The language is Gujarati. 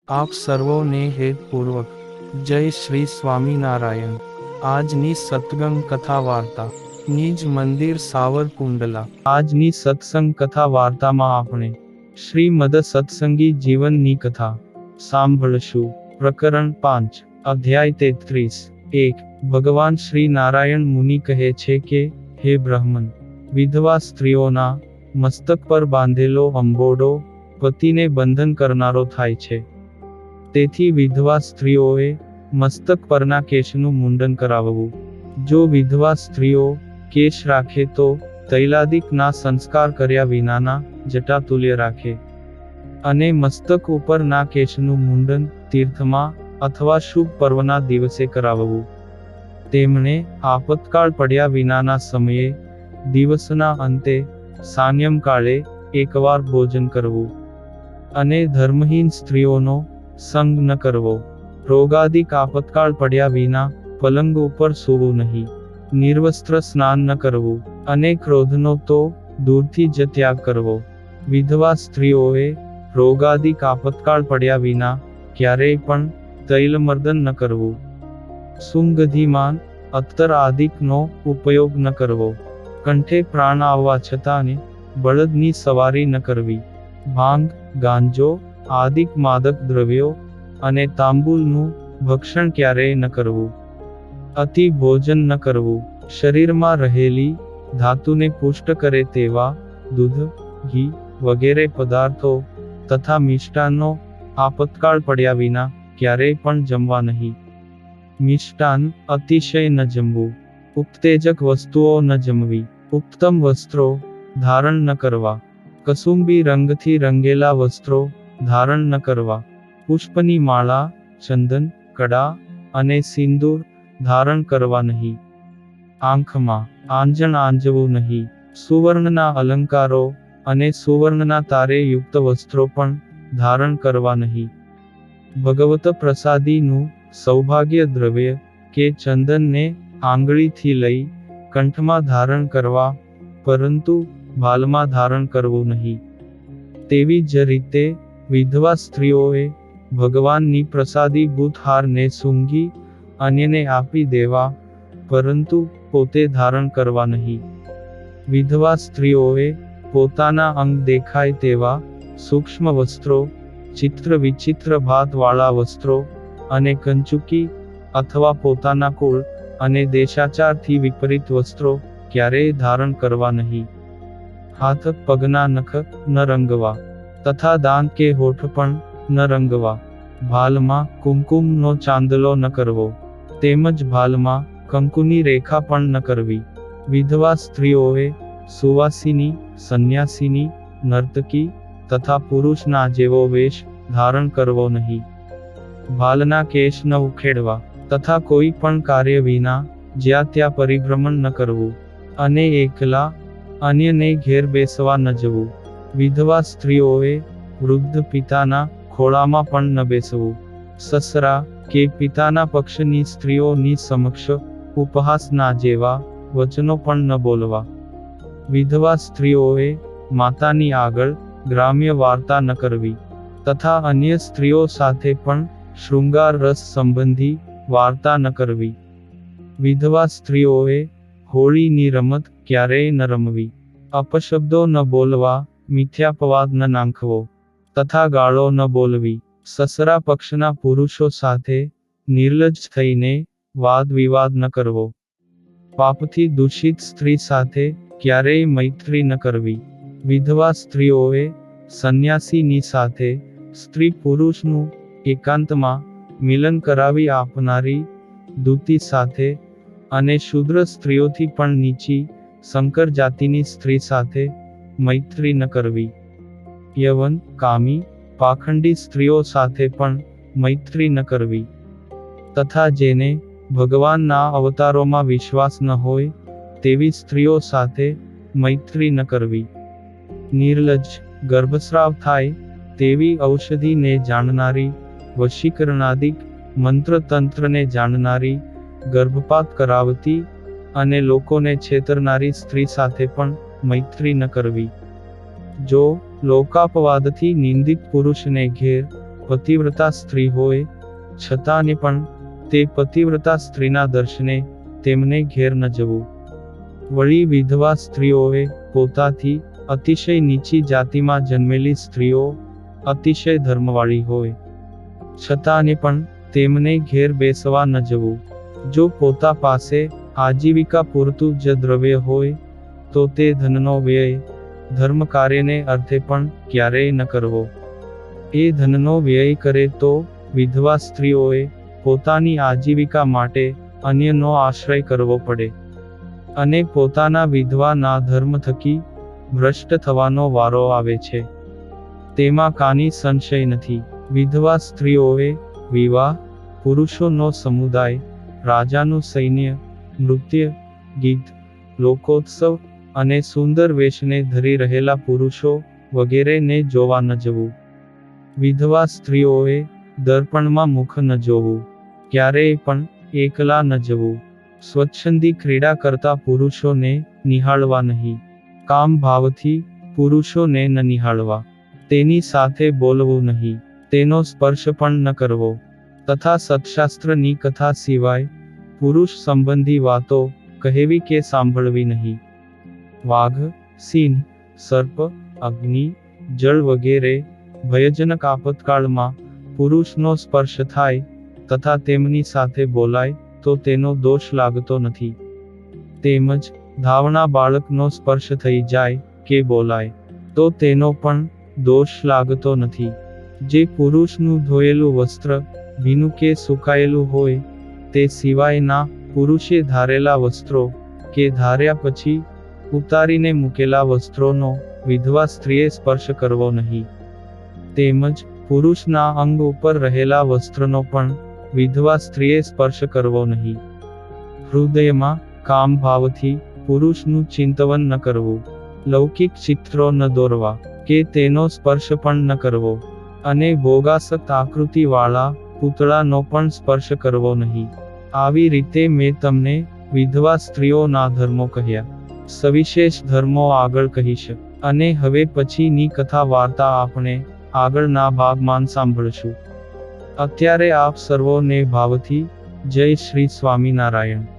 આપ સર્વોને હેતપૂર્વક જય શ્રી સ્વામિનારાયણ। આજની સત્સંગ કથા વાર્તા નિજ મંદિર સાવરકુંડલા। આજની સત્સંગ કથા વાર્તામાં આપણે શ્રીમદ સત્સંગી જીવનની કથા સાંભળશું। પ્રકરણ 5 અધ્યાય 33। 1 ભગવાન શ્રી નારાયણ મુનિ કહે છે કે, હે બ્રહ્મન, વિધવા સ્ત્રીઓના મસ્તક પર બાંધેલો અંબોડો પતિને બંધન કરનારો થાય છે। તેથી વિધવા સ્ત્રીઓએ મસ્તક પરના કેશનું મુંડન કરાવવું। જો વિધવા સ્ત્રીઓ કેશ રાખે તો તૈલાદિકના સંસ્કાર કર્યા વિનાના જટાતુલ્ય રાખે, અને મસ્તક ઉપરના કેશનું મુંડન તીર્થમાં અથવા શુભ પર્વના દિવસે કરાવવું। તેમણે આપતકાળ પડ્યા વિનાના સમયે દિવસના અંતે સાયંકાળે એકવાર ભોજન કરવું, અને ધર્મહીન સ્ત્રીઓનો સંગ ન કરવો। રોગાદિક આપતકાળ પડ્યા વિના પલંગ ઉપર સૂવું નહીં, નિર્વસ્ત્ર સ્નાન ન કરવું, અને ક્રોધનો તો દૂરથી જ ત્યાગ કરવો। વિધવા સ્ત્રીઓએ રોગાદિક આપતકાળ પડ્યા વિના ક્યારેય પણ તૈલમર્દન ન કરવું, સુગંધિમાન અત્તર આદિકનો ઉપયોગ ન કરવો, કંઠે પ્રાણ આવવા છતાં બળદની સવારી ન કરવી, ભાંગ, ગાંજો આદિક માદક દ્રવ્યો અને તાંબુલનું ભક્ષણ ક્યારેય ન કરવું, અતિ ભોજન ન કરવું, શરીરમાં રહેલી ધાતુને પુષ્ટ કરે તેવા દૂધ, ઘી વગેરે પદાર્થો તથા મિષ્ટાનનો આપતકાળ પડ્યા વિના ક્યારેય પણ જમવા નહીં। મિષ્ટાન અતિશય ન જમવું, ઉત્તેજક વસ્તુઓ ન જમવી, ઉત્તમ વસ્ત્રો ધારણ ન કરવા, કસુંબી રંગથી રંગેલા વસ્ત્રો ધારણ ન કરવા, પુષ્પની માળા, ચંદન, કડા અને સિંદૂર ધારણ કરવા નહીં, આંખમાં આંજણ આંજવું નહીં, સુવર્ણના અલંકારો અને સુવર્ણના તારે યુક્ત વસ્ત્રો પણ ધારણ કરવા નહીં, ભગવત પ્રસાદીનું સૌભાગ્ય દ્રવ્ય કે ચંદનને આંગળીથી લઈ કંઠમાં ધારણ કરવા, પરંતુ ભાલમાં ધારણ કરવું નહીં। તેવી જ રીતે વિધવા સ્ત્રીઓએ ભગવાનની પ્રસાદી બુધહારને સૂંઘી અન્યને આપી દેવા, પરંતુ પોતે ધારણ કરવા નહીં। વિધવા સ્ત્રીઓએ પોતાના અંગ દેખાય તેવા સૂક્ષ્મ વસ્ત્રો, ચિત્ર વિચિત્ર ભાતવાળા વસ્ત્રો અને કંચુકી અથવા પોતાના કુળ અને દેશાચારથી વિપરીત વસ્ત્રો ક્યારેય ધારણ કરવા નહીં। હાથ પગના નખ ન રંગવા, તથા દાંત કે હોઠ પણ ન રંગવા, ભાલમાં કુમકુમનો ચાંદલો ન કરવો, તેમજ ભાલમાં કંકુની રેખા પણ ન કરવી। વિધવા સ્ત્રીઓએ સુવાસિની, સંન્યાસિની, નર્તકી તથા પુરુષના જેવો વેશ ધારણ કરવો નહીં, ભાલના કેશ ન ઉખેડવા, તથા કોઈ પણ કાર્ય વિના જ્યાં ત્યાં પરિભ્રમણ ન કરવું, અને એકલા અન્યને ઘેર બેસવા ન જવું। વિધવા સ્ત્રીઓએ વૃદ્ધ પિતાના ખોળામાં પણ ન બેસવું, સસરા કે પિતાના પક્ષની સ્ત્રીઓની સમક્ષ ઉપહાસના જેવા વચનો પણ ન બોલવા। વિધવા સ્ત્રીઓએ માતાની આગળ ગ્રામ્ય વાર્તા ન કરવી, તથા અન્ય સ્ત્રીઓ સાથે પણ શૃંગાર રસ સંબંધી વાર્તા ન કરવી। વિધવા સ્ત્રીઓએ હોળીની રમત ક્યારેય ન રમવી, અપશબ્દો ન બોલવા, મિથ્યાપવાદ ન નાંખવો, તથા ગાળો ન બોલવી, સસરા પક્ષના પુરુષો સાથે નિર્લજ્જ થઈને વાદ વિવાદ ન કરવો, પાપથી દૂષિત સ્ત્રી સાથે ક્યારેય મૈત્રી ન કરવી। વિધવા સ્ત્રીઓએ સંન્યાસીની સાથે સ્ત્રી પુરુષનું એકાંતમાં મિલન કરાવી આપનારી દૂતી સાથે, અને શૂદ્ર સ્ત્રીઓથી પણ નીચી સંકર જાતિની સ્ત્રી સાથે મૈત્રી ન કરવી। યવન, કામી, પાખંડી સ્ત્રીઓ સાથે પણ મૈત્રી ન કરવી, તથા જેને ભગવાનના અવતારોમાં વિશ્વાસ ન હોય તેવી સ્ત્રીઓ સાથે મૈત્રી ન કરવી। નિર્લજ્જ, ગર્ભસ્રાવ થાય તેવી ઔષધિને જાણનારી, વશીકરણાદિક મંત્રતંત્રને જાણનારી, ગર્ભપાત કરાવતી અને લોકોને છેતરનારી સ્ત્રી સાથે પણ મૈત્રી ન કરવી। જો લોકાપવાદથી નિંદિત પુરુષને ઘેર પતિવ્રતા સ્ત્રી હોય છતાંને પણ તે પતિવ્રતા સ્ત્રીના દર્શને તેમને ઘેર ન જવું. વળી વિધવા સ્ત્રીઓએ પોતાથી અતિશય નીચી જાતિમાં જન્મેલી સ્ત્રીઓ અતિશય ધર્મવાળી હોય છતાંને પણ તેમને ઘેર બેસવા ન જવું. જો પોતા પાસે આજીવિકા પૂરતું જ દ્રવ્ય હોય તો તે ધનનો વ્યય ધર્મ કાર્યને અર્થે પણ ક્યારેય ન કરવો. એ ધનનો વ્યય કરે તો વિધવા સ્ત્રીઓએ પોતાની આજીવિકા માટે અન્યનો આશ્રય કરવો પડે અને પોતાના વિધવાના ધર્મ થકી ભ્રષ્ટ થવાનો વારો આવે છે. તેમાં કાની સંશય નથી. વિધવા સ્ત્રીઓએ વિવાહ, પુરુષોનો સમુદાય, રાજાનું સૈન્ય, નૃત્ય, ગીત, લોકોત્સવ અને સુંદર વેશને ધરી રહેલા પુરુષો વગેરેને જોવા ન જવું. વિધવા સ્ત્રીઓએ દર્પણમાં મુખ ન જોવું. ક્યારેય પણ એકલા ન જવું. સ્વચ્છંદી ક્રીડા કરતા પુરુષોને નિહાળવા નહીં. કામ ભાવથી પુરુષોને ન નિહાળવા. તેની સાથે બોલવું નહીં. તેનો સ્પર્શ પણ ન કરવો. તથા સત્શાસ્ત્રની કથા સિવાય પુરુષ સંબંધી વાતો કહેવી કે સાંભળવી નહીં. વાઘ, સિંહ, સર્પ, અગ્નિ, જળ વગેરે ભયજનક આપતકાળમાં પુરુષનો સ્પર્શ થાય તથા તેમની સાથે બોલાય તો તેનો દોષ લાગતો નથી. તેમજ ધાવણા બાળકનો સ્પર્શ થઈ જાય કે બોલાય તો તેનો પણ દોષ લાગતો નથી. જે પુરુષનું ધોયેલું વસ્ત્ર ભીનું કે સુકાયેલું હોય તે સિવાયના પુરુષે ધારેલા વસ્ત્રો કે ધાર્યા પછી ઉતારીને મૂકેલા વસ્ત્રોનો વિધવા સ્ત્રીએ સ્પર્શ કરવો નહીં. તેમજ પુરુષના અંગ ઉપર રહેલા વસ્ત્રનો પણ વિધવા સ્ત્રીએ સ્પર્શ કરવો નહીં. હૃદયમાં કામ ભાવથી પુરુષનું ચિંતવન ન કરવું. લૌકિક ચિત્રો ન દોરવા કે તેનો સ્પર્શ પણ ન કરવો. અને ભોગાસક્ત આકૃતિવાળા પૂતળાનો પણ સ્પર્શ કરવો નહીં. આવી રીતે મેં તમને વિધવા સ્ત્રીઓના ધર્મો કહ્યા. સવિશેષ ધર્મો આગળ કહીશ. અને હવે પછીની કથા વાર્તા આપણે આગળના ભાગમાં સાંભળશું. અત્યારે આપ સર્વોને ભાવથી જય શ્રી સ્વામિનારાયણ.